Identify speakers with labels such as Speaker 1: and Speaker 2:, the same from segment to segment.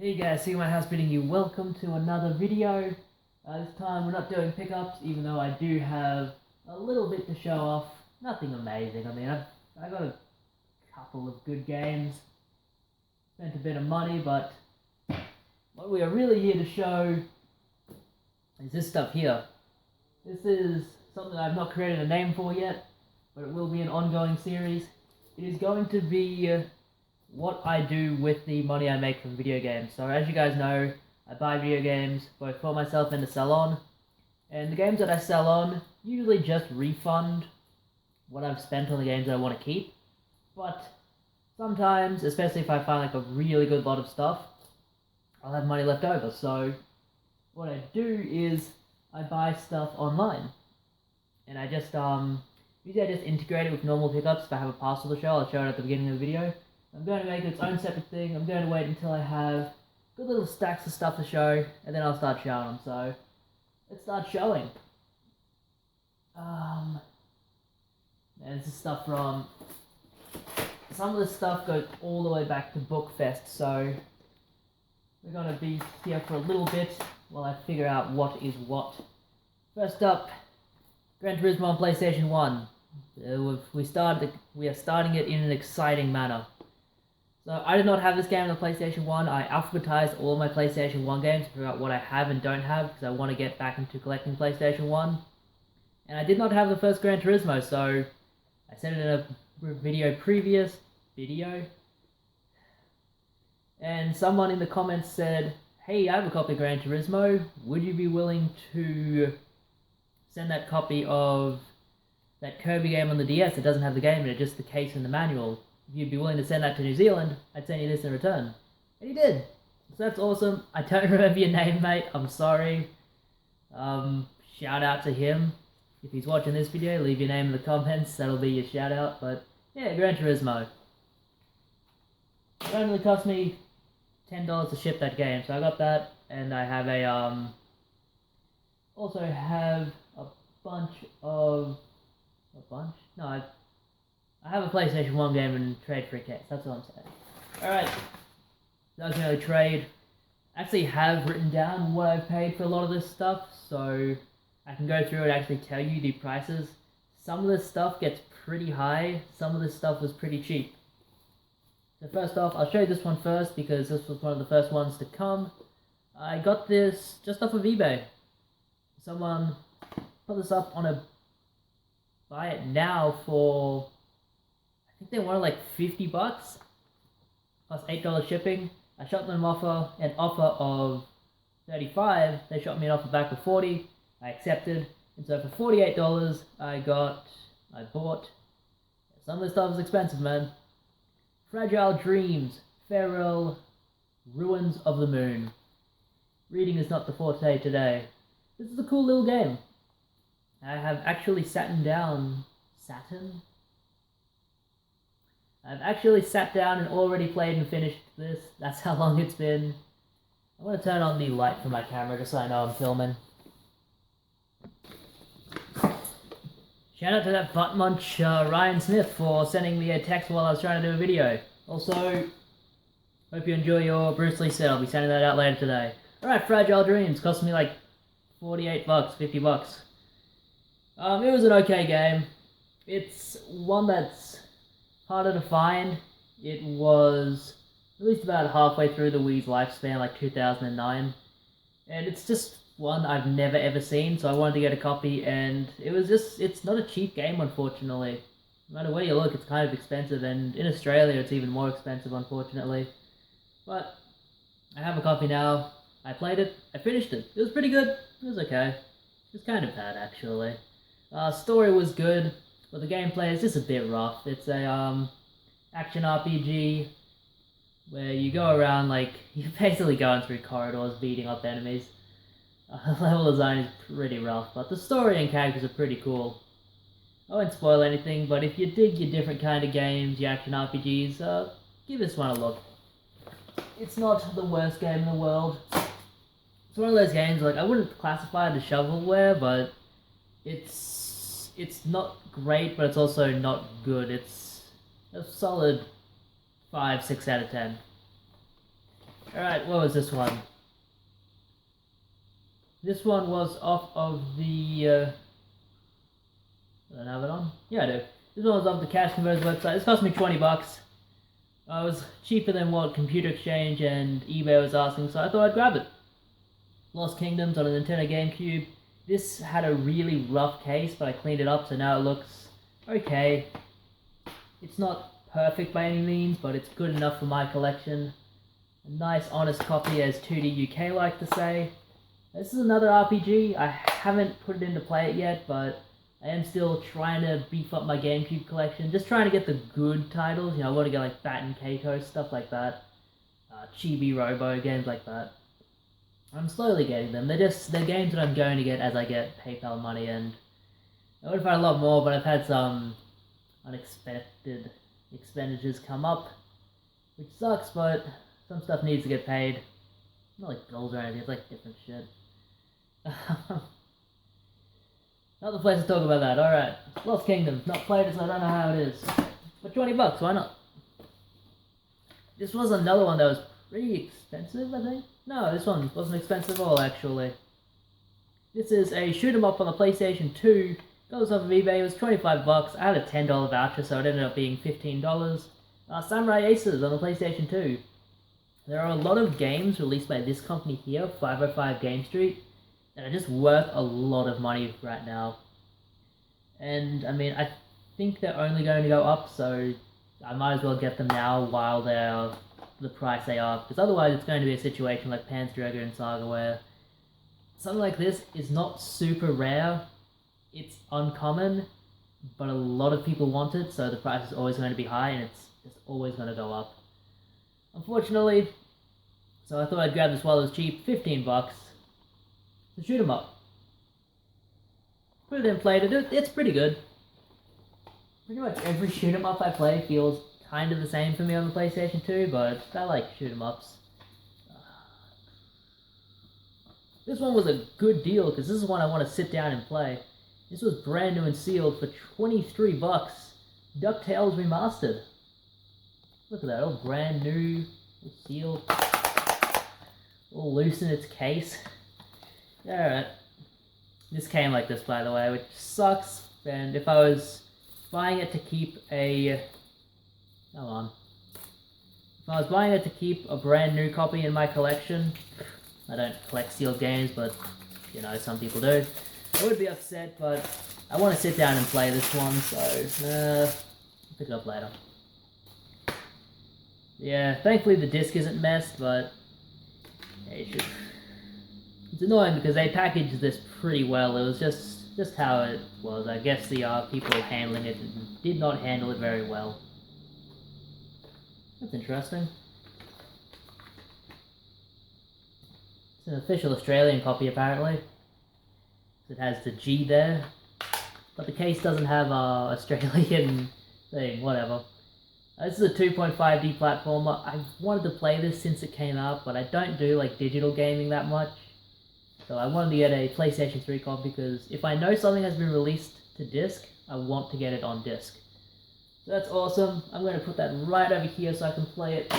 Speaker 1: Hey guys, Sigma House bidding you welcome to another video. This time we're not doing pickups, even though I do have a little bit to show off. Nothing amazing. I mean, I got a couple of good games, spent a bit of money, but what we are really here to show is this stuff here. This is something I've not created a name for yet, but it will be an ongoing series. It is going to be what I do with the money I make from video games. So as you guys know, I buy video games both for myself and to sell on. And the games that I sell on usually just refund what I've spent on the games that I want to keep. But sometimes, especially if I find like a really good lot of stuff, I'll have money left over. So what I do is I buy stuff online. And I just usually I just integrate it with normal pickups. If I have a parcel to show, I'll show it at the beginning of the video. I'm going to make it its own separate thing. I'm going to wait until I have good little stacks of stuff to show, and then I'll start showing them. So, let's start showing. And this is stuff from... Some of this stuff goes all the way back to Bookfest, so... We're going to be here for a little bit while I figure out what is what. First up, Gran Turismo on PlayStation 1. We are starting it in an exciting manner. So I did not have this game on the PlayStation 1. I alphabetized all of my PlayStation 1 games to figure out what I have and don't have, because I want to get back into collecting PlayStation 1. And I did not have the first Gran Turismo, so I said it in a previous video. And someone in the comments said, hey, I have a copy of Gran Turismo. Would you be willing to send that copy of that Kirby game on the DS that doesn't have the game in it, just the case and the manual? If you'd be willing to send that to New Zealand, I'd send you this in return. And he did. So that's awesome. I don't remember your name, mate. I'm sorry. Shout out to him. If he's watching this video, leave your name in the comments. That'll be your shout out. But yeah, Gran Turismo. It only cost me $10 to ship that game. So I got that, and I have a also have a bunch of I have a PlayStation 1 game and trade for a case, that's what I'm saying. Alright, that's another trade. I actually have written down what I've paid for a lot of this stuff, so I can go through and actually tell you the prices. Some of this stuff gets pretty high, some of this stuff was pretty cheap. So first off, I'll show you this one first because this was one of the first ones to come. I got this just off of eBay. Someone put this up on a buy it now for... I think they wanted like $50 plus $8 shipping. I shot them an offer of $35. They shot me an offer back of $40. I accepted, and so for $48, I bought. Some of this stuff is expensive, man. Fragile Dreams, Farewell, Ruins of the Moon. Reading is not the forte today. This is a cool little game. I have actually I've actually sat down and already played and finished this. That's how long it's been. I'm going to turn on the light for my camera just so I know I'm filming. Shout out to that butt munch Ryan Smith for sending me a text while I was trying to do a video. Also, hope you enjoy your Bruce Lee set. I'll be sending that out later today. Alright, Fragile Dreams. Cost me like $48, $50. It was an okay game. It's one that's harder to find. It was at least about halfway through the Wii's lifespan, like 2009. And it's just one I've never ever seen, so I wanted to get a copy, and it's not a cheap game, unfortunately. No matter where you look, it's kind of expensive, and in Australia it's even more expensive, unfortunately. But I have a copy now. I played it. I finished it. It was pretty good. It was okay. It was kind of bad, actually. Story was good, but the gameplay is just a bit rough. It's a action RPG where you go around, like, you're basically going through corridors beating up enemies. Level design is pretty rough, but the story and characters are pretty cool. I won't spoil anything, but if you dig your different kind of games, your action RPGs, give this one a look. It's not the worst game in the world. It's one of those games, like, I wouldn't classify it as shovelware, but it's not great, but it's also not good. It's a solid 5, 6 out of 10. Alright, what was this one? This one was off of the, I don't have it on? Yeah, I do. This one was off the Cash Converters website. This cost me 20 bucks. It was cheaper than what Computer Exchange and eBay was asking, so I thought I'd grab it. Lost Kingdoms on a Nintendo GameCube. This had a really rough case, but I cleaned it up, so now it looks okay. It's not perfect by any means, but it's good enough for my collection. A nice, honest copy, as 2D UK like to say. This is another RPG. I haven't put it in to play it yet, but I am still trying to beef up my GameCube collection. Just trying to get the good titles. You know, I want to get like Bat and Keiko, stuff like that. Chibi Robo, games like that. I'm slowly getting them. They're games that I'm going to get as I get PayPal money, and I would find a lot more, but I've had some unexpected expenditures come up, which sucks, but some stuff needs to get paid. Not like bills or anything, it's like different shit. Not the place to talk about that. Alright, Lost Kingdoms, not played it, so I don't know how it is. But 20 bucks, why not? This was another one that was pretty expensive, I think. No, this one wasn't expensive at all, actually. This is a shoot 'em up on the PlayStation 2. Got this off of eBay, it was 25 bucks. I had a $10 voucher, so it ended up being $15. Samurai Aces on the PlayStation 2. There are a lot of games released by this company here, 505 Game Street, that are just worth a lot of money right now. And, I mean, I think they're only going to go up, so I might as well get them now while they're the price they are, because otherwise it's going to be a situation like Panzer Dragoon and Saga where something like this is not super rare, it's uncommon, but a lot of people want it, so the price is always going to be high and it's just always going to go up. Unfortunately, so I thought I'd grab this while it was cheap, 15 bucks, to shoot 'em up. Put it in, played it, it's pretty good. Pretty much every shoot 'em up I play feels kind of the same for me on the PlayStation 2, but I like shoot 'em ups. This one was a good deal, because this is one I want to sit down and play. This was brand new and sealed for 23 bucks. DuckTales Remastered. Look at that, all brand new, all sealed, all loose in its case. Alright. This came like this, by the way, which sucks, and if I was buying it to keep a... Come on. If I was buying it to keep a brand new copy in my collection, I don't collect sealed games, but, you know, some people do, I would be upset, but I want to sit down and play this one, so, I'll pick it up later. Yeah, thankfully the disc isn't messed, but yeah, it's annoying because they packaged this pretty well. It was just how it was. I guess the people handling it did not handle it very well. That's interesting. It's an official Australian copy, apparently. It has the G there, but the case doesn't have a Australian thing. Whatever. This is a 2.5D platformer. I've wanted to play this since it came out, but I don't do like digital gaming that much. So I wanted to get a PlayStation 3 copy because if I know something has been released to disc, I want to get it on disc. So that's awesome. I'm going to put that right over here so I can play it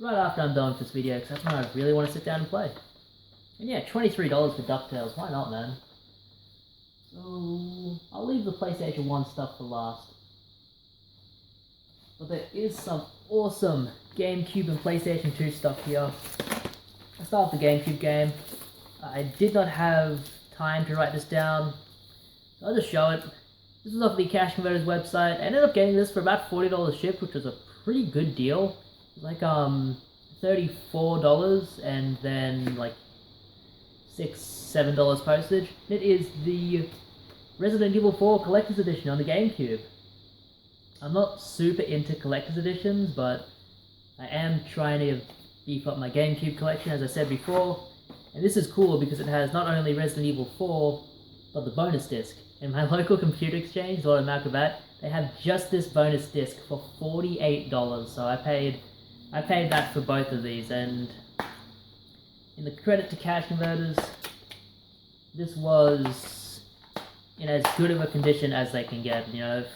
Speaker 1: right after I'm done with this video, because that's when I really want to sit down and play. And yeah, $23 for DuckTales. Why not, man? So I'll leave the PlayStation 1 stuff for last. But there is some awesome GameCube and PlayStation 2 stuff here. I'll start with the GameCube game. I did not have time to write this down, so I'll just show it. This was off the Cash Converters website. I ended up getting this for about $40 shipped, which was a pretty good deal. Like $34 and then like $7 postage. It is the Resident Evil 4 Collector's Edition on the GameCube. I'm not super into collector's editions, but I am trying to beef up my GameCube collection, as I said before. And this is cool because it has not only Resident Evil 4, but the bonus disc. In my local computer exchange, Lord of Malcolm, they have just this bonus disc for $48. So I paid that for both of these, and in the credit to Cash Converters, this was in as good of a condition as they can get. You know, if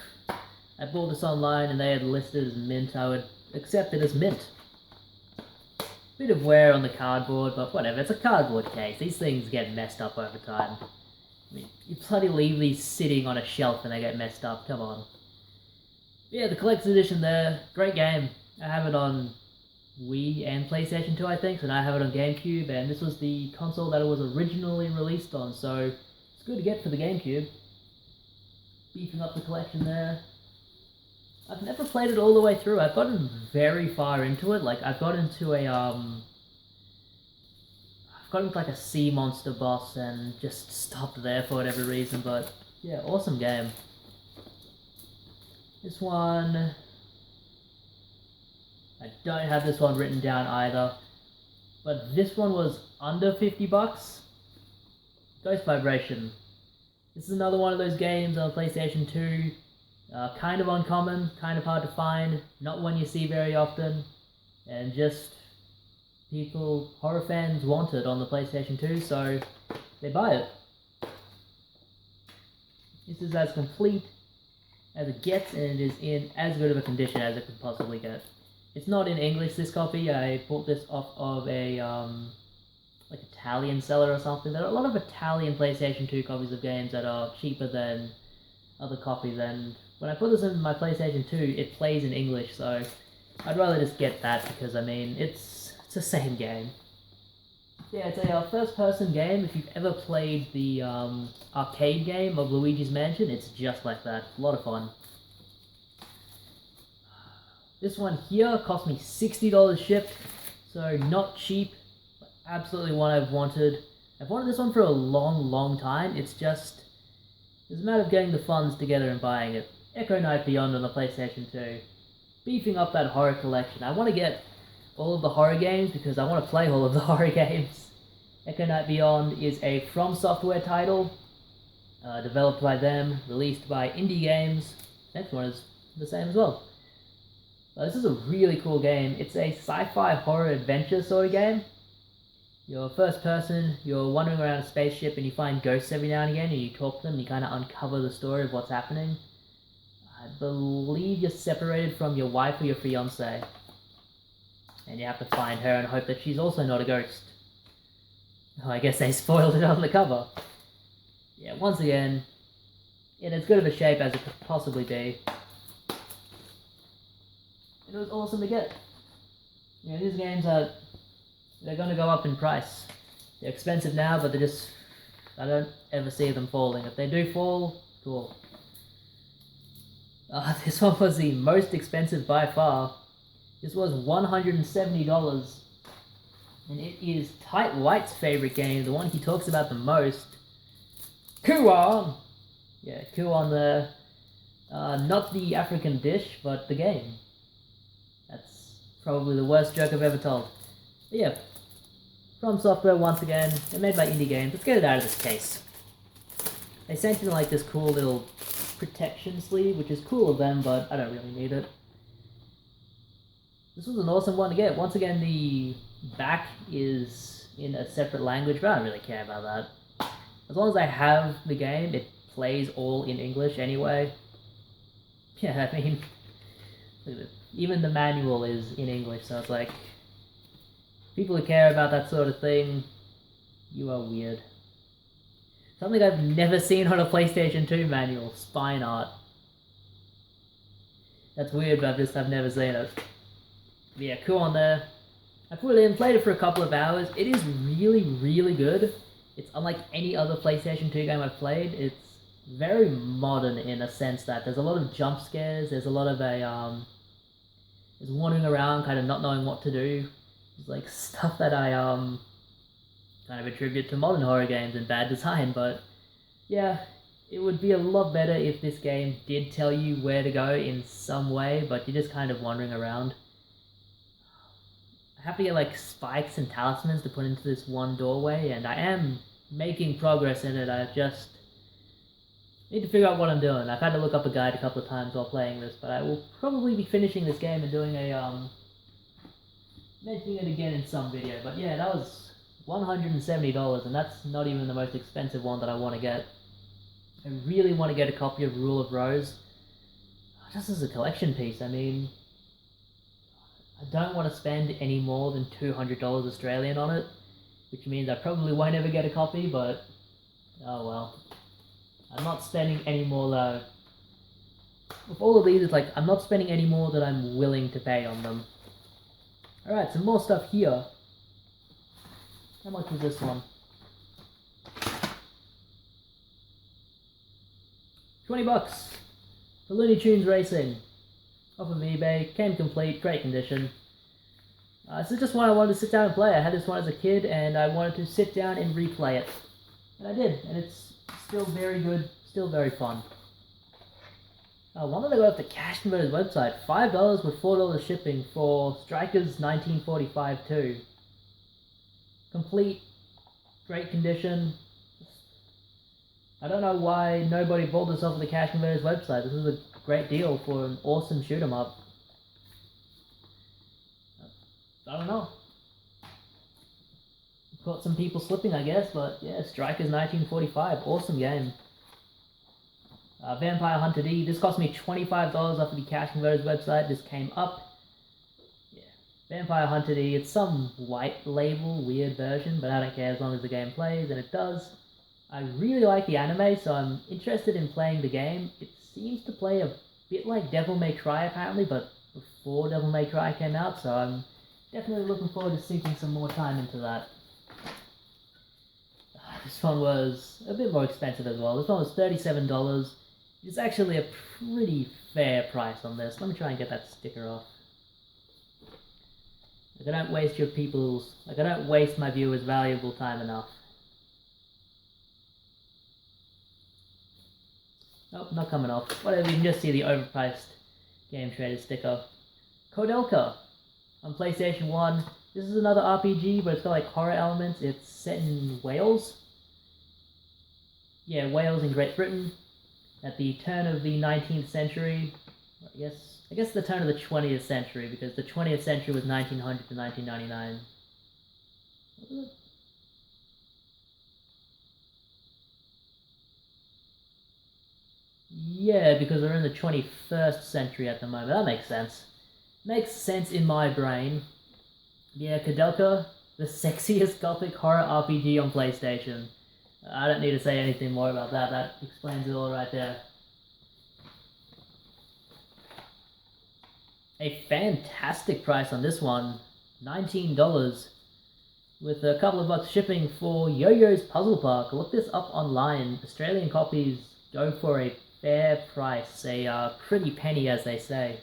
Speaker 1: I bought this online and they had listed as mint, I would accept it as mint. Bit of wear on the cardboard, but whatever, it's a cardboard case. These things get messed up over time. I mean, you bloody leave these sitting on a shelf and they get messed up, come on. Yeah, the collector's edition there, great game. I have it on Wii and PlayStation 2, I think, and I have it on GameCube, and this was the console that it was originally released on, so it's good to get for the GameCube. Beefing up the collection there. I've never played it all the way through. I've gotten very far into it. Like, I've got into like a sea monster boss and just stopped there for whatever reason, but yeah, awesome game. This one, I don't have this one written down either, but this one was under 50 bucks. Ghost Vibration. This is another one of those games on PlayStation 2. Kind of uncommon, kind of hard to find, not one you see very often, and just people, horror fans want it on the PlayStation 2, so they buy it. This is as complete as it gets, and it is in as good of a condition as it could possibly get. It's not in English, this copy. I bought this off of a like Italian seller or something. There are a lot of Italian PlayStation 2 copies of games that are cheaper than other copies, and when I put this in my PlayStation 2, it plays in English, so I'd rather just get that because, I mean, it's the same game. Yeah, it's a first-person game. If you've ever played the arcade game of Luigi's Mansion, it's just like that. A lot of fun. This one here cost me $60 shipped, so not cheap, but absolutely one I've wanted. I've wanted this one for a long time. It's just a matter of getting the funds together and buying it. Echo Night Beyond on the PlayStation 2. Beefing up that horror collection. I want to get all of the horror games because I want to play all of the horror games. Echo Night Beyond is a From Software title, developed by them, released by Indie Games. Next one is the same as well. This is a really cool game. It's a sci-fi horror adventure sort of game. You're first person, you're wandering around a spaceship and you find ghosts every now and again and you talk to them and you kind of uncover the story of what's happening. I believe you're separated from your wife or your fiancé. And you have to find her and hope that she's also not a ghost. Oh, I guess they spoiled it on the cover. Yeah, once again, in as good of a shape as it could possibly be. It was awesome to get. You know, these games are, they're going to go up in price. They're expensive now, but I don't ever see them falling. If they do fall, cool. This one was the most expensive by far. This was $170. And it is Tight White's favorite game, the one he talks about the most. Juan! Yeah, Juan the... not the African dish, but the game. That's probably the worst joke I've ever told. But yeah, From Software once again. They're made by Indie Games. Let's get it out of this case. They sent in like this cool little protection sleeve, which is cool of them, but I don't really need it. This was an awesome one to get. Once again, the back is in a separate language, but I don't really care about that. As long as I have the game, it plays all in English anyway. Yeah, I mean, look at it. Even the manual is in English, so it's like, people who care about that sort of thing, you are weird. Something I've never seen on a PlayStation 2 manual, spine art. That's weird, but I've never seen it. But yeah, cool on there. I put it in, played it for a couple of hours. It is really good. It's unlike any other PlayStation 2 game I've played. It's very modern in a sense that there's a lot of jump scares, there's a lot of there's wandering around, kind of not knowing what to do. It's like stuff that I kind of attribute to modern horror games and bad design, but yeah, it would be a lot better if this game did tell you where to go in some way, but you're just kind of wandering around. I have to get like spikes and talismans to put into this one doorway, and I am making progress in it. I just need to figure out what I'm doing. I've had to look up a guide a couple of times while playing this, but I will probably be finishing this game and doing a mentioning it again in some video. But yeah, that was $170, and that's not even the most expensive one that I want to get. I really want to get a copy of Rule of Rose, just as a collection piece. I mean, I don't want to spend any more than $200 Australian on it, which means I probably won't ever get a copy, but oh well. I'm not spending any more though. With all of these, it's like I'm not spending any more than I'm willing to pay on them. Alright, some more stuff here. How much was this one? 20 bucks for Looney Tunes Racing. Off of eBay, came complete, great condition. This is just one I wanted to sit down and play. I had this one as a kid and I wanted to sit down and replay it. And I did, and it's still very good, still very fun. One that I got off the Cash Converters website, $5 with $4 shipping for Strikers 1945 2. Complete, great condition. I don't know why nobody bought this off of the Cash Converters website. This is a great deal for an awesome shoot 'em up. I don't know. Caught some people slipping, I guess, but yeah, Strikers 1945, awesome game. Vampire Hunter D, this cost me $25 off of the Cash Converters website. This came up. Yeah, Vampire Hunter D, it's some white label, weird version, but I don't care as long as the game plays, and it does. I really like the anime, so I'm interested in playing the game. It seems to play a bit like Devil May Cry apparently, but before Devil May Cry came out, so I'm definitely looking forward to sinking some more time into that. This one was a bit more expensive as well. This one was $37. It's actually a pretty fair price on this. Let me try and get that sticker off. Like, I don't waste your people's... Like, I don't waste my viewers' valuable time enough. Nope, not coming off. Whatever, you can just see the overpriced Game Trader sticker. Kodelka on PlayStation 1. This is another RPG, but it's got like horror elements. It's set in Wales. Yeah, Wales in Great Britain. At the turn of the 19th century. I guess the turn of the 20th century, because the 20th century was 1900 to 1999. What was it? Yeah, because we're in the 21st century at the moment. That makes sense. Makes sense in my brain. Yeah, Kodelka, the sexiest gothic horror RPG on PlayStation. I don't need to say anything more about that. That explains it all right there. A fantastic price on this one. $19. With a couple of bucks shipping for Yo-Yo's Puzzle Park. Look this up online. Australian copies go for a fair price. A pretty penny, as they say.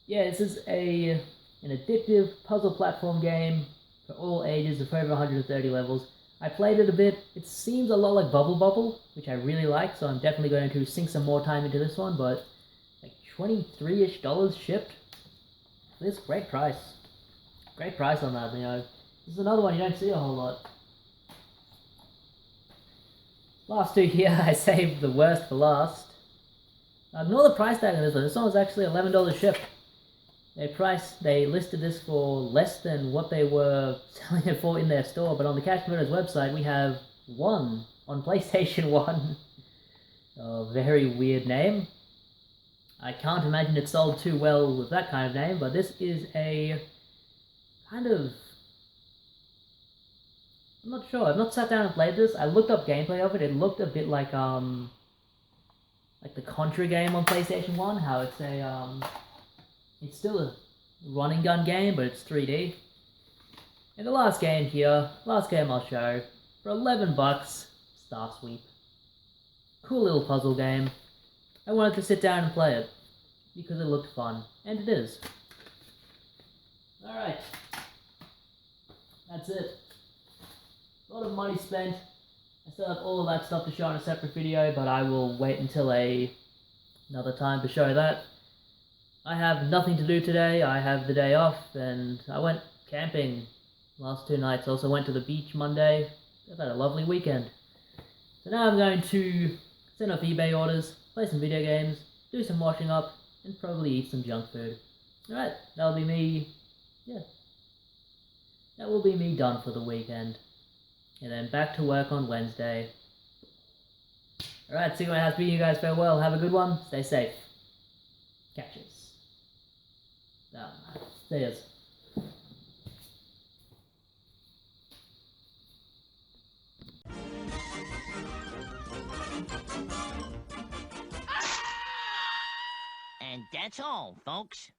Speaker 1: Yeah, this is an addictive puzzle platform game for all ages of over 130 levels. I played it a bit. It seems a lot like Bubble Bobble, which I really like, so I'm definitely going to sink some more time into this one, but like $23-ish shipped. This great price. Great price on that, you know. This is another one you don't see a whole lot. Last two here, I saved the worst for last. Ignore the price tag on this one. This one was actually $11 shipped. They listed this for less than what they were selling it for in their store, but on the Cash Converters website we have one on PlayStation 1. A very weird name. I can't imagine it sold too well with that kind of name, but this is a kind of... I'm not sure. I've not sat down and played this. I looked up gameplay of it. It looked a bit like the Contra game on PlayStation 1, how it's a it's still a running gun game, but it's 3D. And the last game here, last game I'll show, for 11 bucks, Star Sweep. Cool little puzzle game. I wanted to sit down and play it, because it looked fun, and it is. Alright. That's it. A lot of money spent. I still have all of that stuff to show in a separate video, but I will wait until another time to show that. I have nothing to do today. I have the day off, and I went camping last 2 nights. Also went to the beach Monday. I've had a lovely weekend. So now I'm going to send off eBay orders, play some video games, do some washing up, and probably eat some junk food. Alright, that'll be me. Yeah. That will be me done for the weekend. And then back to work on Wednesday. Alright, see you when I have to be. You guys farewell. Have a good one. Stay safe. Catches. Stairs.
Speaker 2: And that's all, folks.